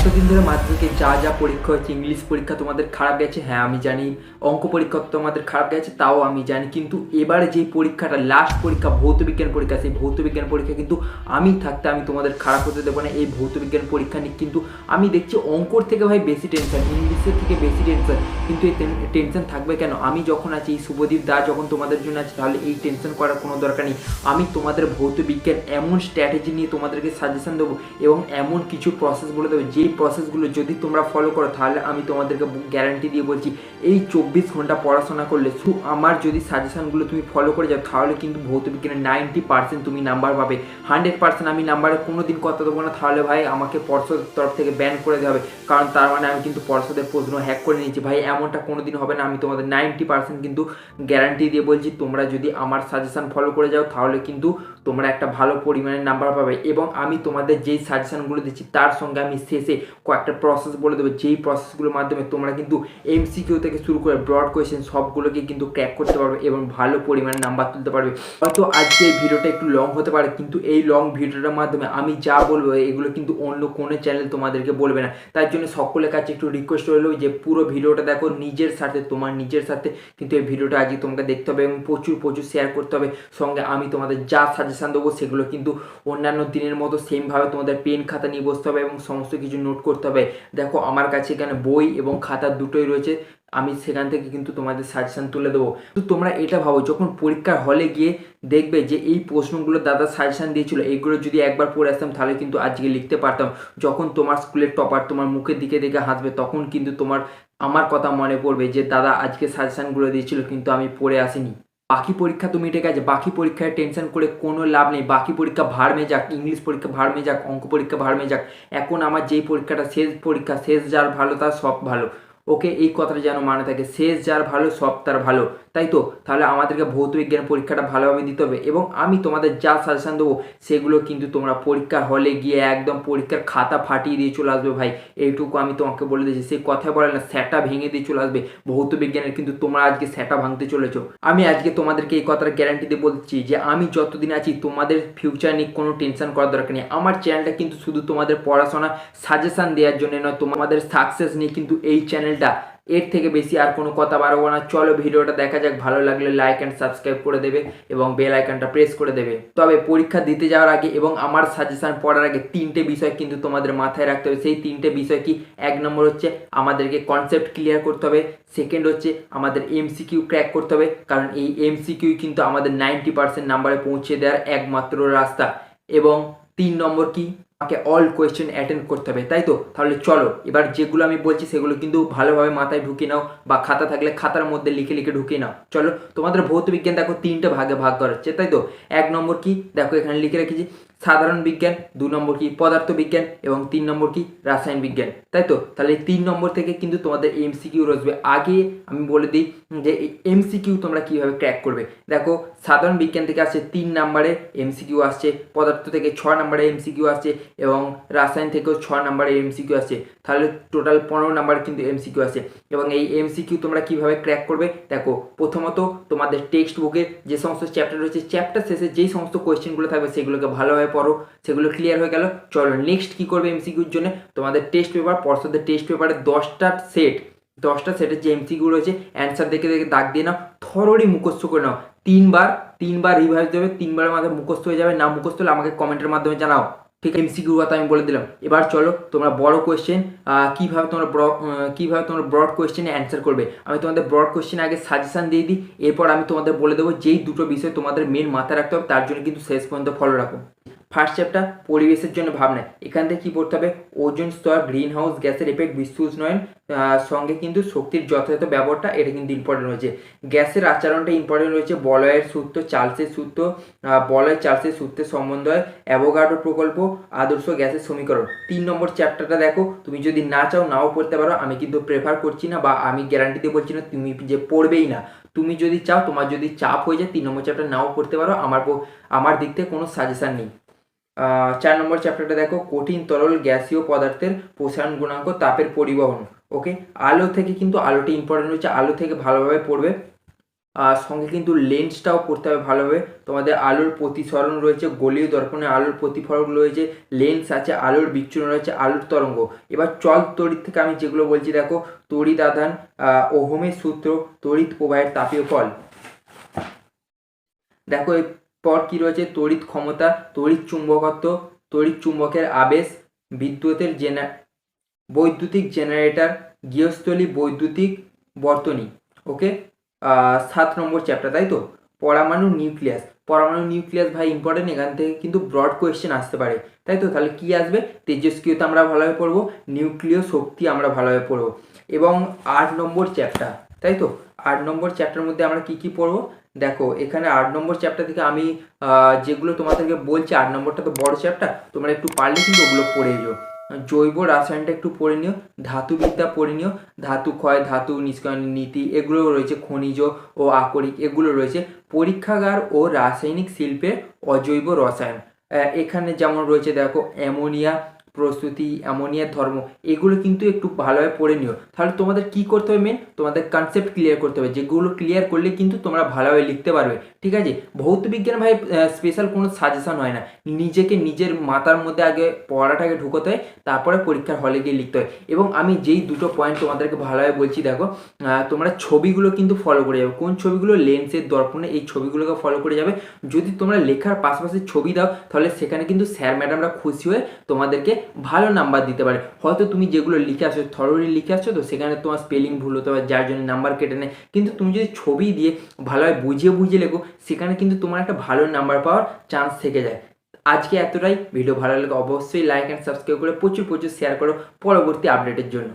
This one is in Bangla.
এতদিন ধরে মাধ্যমিকে যা যা পরীক্ষা হচ্ছে, ইংলিশ পরীক্ষা তোমাদের খারাপ গেছে, হ্যাঁ আমি জানি, অঙ্ক পরীক্ষা তোমাদের খারাপ গেছে তাও আমি জানি, কিন্তু এবারে যে পরীক্ষাটা লাস্ট পরীক্ষা ভৌতবিজ্ঞান পরীক্ষা, সেই ভৌতবিজ্ঞান পরীক্ষা কিন্তু আমি থাকতে আমি তোমাদের খারাপ হতে দেবো না। এই ভৌতবিজ্ঞান পরীক্ষা নিয়ে কিন্তু আমি দেখছি অঙ্কর থেকে ভাই বেশি টেনশন, ইংলিশের থেকে বেশি টেনশন। কিন্তু এই টেনশন থাকবে কেন? আমি যখন আছি, এই শুভদীপ দা যখন তোমাদের জন্য আছে, তাহলে এই টেনশন করার কোনো দরকার নেই। আমি তোমাদের ভৌতবিজ্ঞান এমন স্ট্র্যাটেজি নিয়ে তোমাদেরকে সাজেশন দেবো এবং এমন কিছু প্রসেস বলে দেবো, যেই প্রসেসগুলো যদি তোমরা ফলো করো তাহলে আমি তোমাদেরকে গ্যারান্টি দিয়ে বলছি এই 24 ঘন্টা পড়াশোনা করলে আমার যদি সাজেশনগুলো তুমি ফলো করে যাও তাহলে কিন্তু ভৌতবিজ্ঞানের 90% তুমি নাম্বার পাবে। 100% আমি নাম্বারে কোনো দিন কথা দেবো না, তাহলে ভাই আমাকে পর্ষদের তরফ থেকে ব্যান করে দেওয়া হবে, কারণ তার মানে আমি কিন্তু পর্ষদের প্রশ্ন হ্যাক করে নিয়েছি। ভাই এমনটা কোনো দিন হবে না, আমি তোমাদের 90% কিন্তু গ্যারান্টি দিয়ে বলছি। তোমরা যদি আমার সাজেশন ফলো করে যাও তাহলে কিন্তু তোমরা একটা ভালো পরিমাণের নাম্বার পাবে। এবং আমি তোমাদের যেই সাজেশনগুলো দিচ্ছি তার সঙ্গে আমি শেষে কয়েকটা প্রসেস বলে দেবো, যেই প্রসেসগুলোর মাধ্যমে তোমরা কিন্তু এমসিকিউ থেকে শুরু করে ব্রড কোয়েশ্চেন সবগুলোকে কিন্তু ক্র্যাক করতে পারবে এবং ভালো পরিমাণে নাম্বার তুলতে পারবে। হয়তো আজকে এই ভিডিওটা একটু লং হতে পারে, কিন্তু এই লং ভিডিওটার মাধ্যমে আমি যা বলবো এগুলো কিন্তু অন্য কোনো চ্যানেল তোমাদেরকে বলবে না। তাই জন্য সকলের কাছে একটু রিকোয়েস্ট রইলো যে পুরো ভিডিওটা দেখো, নিজের সাথে, তোমার নিজের সাথে কিন্তু এই ভিডিওটা আজকে তোমাকে দেখতে হবে এবং প্রচুর শেয়ার করতে হবে। সঙ্গে আমি তোমাদের যা সাজেশন দেবো সেগুলো কিন্তু অন্যান্য দিনের মতো সেমভাবে তোমাদের পেন খাতা নিয়ে বসতে হবে এবং সমস্ত কিছু নোট করতে হবে। দেখো আমার কাছে এখানে বই এবং খাতা দুটোই রয়েছে, আমি সেখান থেকে কিন্তু তোমাদের সাজেশন তুলে দেবো। তো তোমরা এটা ভাবো, যখন পরীক্ষার হলে গিয়ে দেখবে যে এই প্রশ্নগুলো দাদা সাজেশন দিয়েছিল, এইগুলো যদি একবার পড়ে আসতাম তাহলে কিন্তু আজকে লিখতে পারতাম। যখন তোমার স্কুলের টপার তোমার মুখের দিকে দেখে হাসবে তখন কিন্তু তোমার আমার কথা মনে পড়বে যে দাদা আজকে সাজেশনগুলো দিয়েছিল কিন্তু আমি পড়ে আসিনি। বাকি পরীক্ষা তো মিটে গেছে, বাকি পরীক্ষায় টেনশন করে কোনো লাভ নেই। বাকি পরীক্ষা ভাড়মে যাক, ইংলিশ পরীক্ষা ভাড়মে যাক, অঙ্ক পরীক্ষা ভাড়মে যাক। এখন আমার যেই পরীক্ষাটা শেষ পরীক্ষা, শেষ যার ভালো তার সব ভালো। ওকে, এই কথাটা যেন মানে থাকে, শেষ যার ভালো সব তার ভালো। তাই তো, তাহলে আমাদেরকে ভৌতবিজ্ঞান পরীক্ষাটা ভালোভাবে দিতে হবে এবং আমি তোমাদের যা সাজেশন দেবো সেগুলো কিন্তু তোমরা পরীক্ষার হলে গিয়ে একদম পরীক্ষার খাতা ফাটিয়ে দিয়ে চলে আসবে। ভাই এইটুকু আমি তোমাকে বলে দিয়েছি, সেই কথা বলে না স্যাটা ভেঙে দিয়ে চলে আসবে ভৌতবিজ্ঞানের, কিন্তু তোমরা আজকে স্যাটা ভাঙতে চলেছো। আমি আজকে তোমাদেরকে এই কথাটা গ্যারান্টি দিয়ে বলছি যে আমি যতদিন আছি তোমাদের ফিউচার নিয়ে কোনো টেনশন করার দরকার নেই। আমার চ্যানেলটা কিন্তু শুধু তোমাদের পড়াশোনা সাজেশন দেওয়ার জন্য নয়, তোমাদের সাকসেস নিয়ে কিন্তু এই চ্যানেলটা। এর থেকে বেশি আর কোনো কথা বাড়াবো না। চলো ভিডিওটা দেখা যাক, ভালো লাগলে লাইক অ্যান্ড সাবস্ক্রাইব করে দেবে এবং বেল আইকনটা প্রেস করে দেবে। তবে পরীক্ষা দিতে যাওয়ার আগে এবং আমার সাজেশন পড়ার আগে 3টে বিষয় কিন্তু তোমাদের মাথায় রাখতে হবে। সেই 3টে বিষয় কি? 1 নম্বর হচ্ছে আমাদেরকে কনসেপ্ট ক্লিয়ার করতে হবে, সেকেন্ড হচ্ছে আমাদের এমসিকিউ ক্র্যাক করতে হবে, কারণ এই এমসিকিউ কিন্তু আমাদের 90% নাম্বারে পৌঁছে দেওয়ার একমাত্র রাস্তা, এবং 3 নম্বর কি? আমাকে অল কোয়েশ্চেন অ্যাটেন্ড করতে হবে। তাই তো, তাহলে চলো এবার যেগুলো আমি বলছি সেগুলো কিন্তু ভালোভাবে মাথায় ঢুকিয়ে নাও, বা খাতা থাকলে খাতার মধ্যে লিখে লিখে ঢুকিয়ে নাও। চলো, তোমাদের ভৌত বিজ্ঞান দেখো 3টে ভাগে ভাগ করা হচ্ছে। তাই তো, 1 নম্বর কি? দেখো এখানে লিখে রেখেছি সাধারণ বিজ্ঞান, 2 নম্বর কি? পদার্থ বিজ্ঞান, এবং 3 নম্বর কি? রাসায়নিক বিজ্ঞান। তাই তো, তাহলে 3 নম্বর থেকে কিন্তু তোমাদের এমসিকিউ আসবে। আগে আমি বলে দিই যে এমসিকিউ তোমরা কিভাবে ক্র্যাক করবে। দেখো সাধারণ বিজ্ঞান থেকে আসছে 3 নম্বরে এমসিকিউ আসছে, পদার্থ থেকে 6 নম্বরে এমসিকিউ আসছে, এবং রাসায়ন থেকেও 6 নম্বরে এমসিকিউ আসছে। তাহলে টোটাল 15 নাম্বার কিন্তু এমসিকিউ আছে। এবং এই এমসিকিউ তোমরা কিভাবে ক্র্যাক করবে? দেখো প্রথমত তোমাদের টেক্সট বুকের যে সমস্ত চ্যাপ্টার রয়েছে, চ্যাপ্টার শেষে যেই সমস্ত কোয়েশ্চেনগুলো থাকবে সেগুলোকে ভালোভাবে পড়ো, সেগুলো ক্লিয়ার হয়ে গেল। চলো নেক্সট কি করবে এমসিকিউর জন্য? তোমাদের টেস্ট পেপার, পর্ষদের টেস্ট পেপারে 10টা সেটের যে এমসিকিউ রয়েছে অ্যান্সার দেখে দেখে দাগ দিয়ে নাও, থরোলি মুখস্থ করে নাও। 3বার রিভাইজ দেবে, 3বারের মাথায় মুখস্থ হয়ে যাবে। না মুখস্থ হলে আমাকে কমেন্টের মাধ্যমে জানাও। ঠিক আছে, এমসিকিউ কথা আমি বলে দিলাম। এবার চলো তোমরা বড় কোয়েশ্চেন কিভাবে তোমরা ব্রড কোয়েশ্চেনে অ্যান্সার করবে। আমি তোমাদের ব্রড কোয়েশ্চেন আগে সাজেশন দিয়ে দিই, এরপর আমি তোমাদের বলে দেবো যেই দুটো বিষয় তোমাদের মেন মাথায় রাখতে হবে, তার জন্য কিন্তু শেষ পর্যন্ত ফলো রাখো। ফার্স্ট চ্যাপ্টার পরিবেশের জন্য ভাবনা। এখান থেকে কী পড়তে হবে? ওজোন স্তর, গ্রিন হাউস গ্যাসের এফেক্ট, বিশ্ব উষ্ণায়ন, সঙ্গে কিন্তু শক্তির যথাযথ ব্যবহারটা, এটা কিন্তু ইম্পর্টেন্ট রয়েছে। গ্যাসের আচরণটা ইম্পর্টেন্ট রয়েছে। বলয়ের সূত্র, চার্লসের সূত্র, বলয় চার্লসের সূত্রের সম্বন্ধ হয়, অ্যাভোগাড্রো প্রকল্প, আদর্শ গ্যাসের সমীকরণ। 3 নম্বর চ্যাপ্টারটা দেখো, তুমি যদি না চাও নাও পড়তে পারো, আমি কিন্তু প্রেফার করছি না বা আমি গ্যারান্টি দিয়ে বলছি না তুমি যে পড়বেই না। তুমি যদি চাও, তোমার যদি চাপ হয়ে যায় 3 নম্বর চ্যাপ্টার নাও পড়তে পারো, আমার দিক থেকে কোনো সাজেশান নেই। 4 নম্বর চ্যাপ্টারটা দেখো, কঠিন তরল গ্যাসীয় পদার্থের প্রসারণ গুণাঙ্ক, তাপের পরিবহন। ওকে, আলো থেকে কিন্তু আলোটি ইম্পর্টেন্ট হচ্ছে, আলো থেকে ভালোভাবে পড়বে। সঙ্গে কিন্তু লেন্সটাও পড়তে হবে ভালোভাবে। তোমাদের আলোর প্রতিসরণ রয়েছে, গোলীয় দর্পণে আলোর প্রতিফলন রয়েছে, লেন্স আছে, আলোর বিচ্ছুরণ রয়েছে, আলোর তরঙ্গ। এবার চল তড়িৎ থেকে আমি যেগুলো বলছি দেখো, তড়িৎ আধান, ওহমের সূত্র, তড়িৎ প্রবাহের তাপীয় ফল। দেখো এরপর কি রয়েছে, তড়িৎ ক্ষমতা, তড়িৎ চুম্বকত্ব, তড়িৎ চুম্বকের আবেশ, বিদ্যুতের বৈদ্যুতিক জেনারেটর, গৃহস্থলী বৈদ্যুতিক বর্তনী। ওকে, 7 নম্বর চ্যাপ্টার, তাই তো। পরমাণু নিউক্লিয়াস, পরমাণু নিউক্লিয়াস ভাই ইম্পর্টেন্ট, এখান থেকে কিন্তু ব্রড কোয়েশ্চেন আসতে পারে, তাই তো। তাহলে কি আসবে, তেজস্ক্রিয়তা আমরা ভালোভাবে পড়বো, নিউক্লিয় শক্তি আমরা ভালোভাবে পড়বো। এবং 8 নম্বর চ্যাপ্টার, তাই তো। 8 নম্বর চ্যাপ্টার মধ্যে আমরা কি কি পড়বো দেখো, এখানে 8 নম্বর চ্যাপ্টার থেকে আমি যেগুলো তোমাদেরকে বলছি, 8 নম্বরটা তো বড় চ্যাপ্টার, তোমরা একটু পারলে কিন্তু ওগুলো পড়ে নিও। জৈব রাসায়নটা একটু পড়ে নিও, ধাতুবিদ্যা পড়ে নিও, ধাতু ক্ষয়, ধাতু নিষ্কাশনের নীতি, এগুলো রয়েছে, খনিজ ও আকরিক এগুলো রয়েছে, পরীক্ষাগার ও রাসায়নিক শিল্পে অজৈব রসায়ন। এখানে যেমন রয়েছে দেখো, অ্যামোনিয়া প্রস্তুতি, অ্যামোনিয়ার ধর্ম, এগুলো কিন্তু একটু ভালোভাবে পড়ে নিও। তাহলে তোমাদের কি করতে হবে, মেন তোমাদের কনসেপ্ট ক্লিয়ার করতে হবে, যেগুলো ক্লিয়ার করলে কিন্তু তোমরা ভালোভাবে লিখতে পারবে, ঠিক আছে। ভৌত বিজ্ঞান ভাই স্পেশাল কোনো সাজেশন হয় না, নিজেকে নিজের মাথার মধ্যে আগে পড়াটাকে ঢুকোতে হয়, তারপরে পরীক্ষার হলে গিয়ে লিখতে হয়। এবং আমি যেই দুটো পয়েন্ট তোমাদেরকে ভালোভাবে বলছি দেখো, তোমরা ছবিগুলো কিন্তু ফলো করে যাবে, কোন ছবিগুলো, লেন্সের দর্পণে, এই ছবিগুলোকে ফলো করে যাবে। যদি তোমরা লেখার পাশাপাশি ছবি দাও, তাহলে সেখানে কিন্তু স্যার ম্যাডামরা খুশি হয়ে তোমাদেরকে ভালো নাম্বার দিতে পারে। হয়তো তুমি যেগুলো লিখে আসছো, থরোলি লিখে আসছো, তো সেখানে তোমার স্পেলিং ভুল হতে পারে, যার জন্য নাম্বার কেটে নেয়। কিন্তু তুমি যদি ছবি দিয়ে ভালোভাবে বুঝিয়ে বুঝিয়ে লেখো, সেখানে কিন্তু তোমার একটা ভালো নাম্বার পাওয়ার চান্স থেকে যায়। আজকে এতটাই। ভিডিও ভালো লাগে অবশ্যই লাইক অ্যান্ড সাবস্ক্রাইব করে প্রচুর প্রচুর শেয়ার করো পরবর্তী আপডেটের জন্য।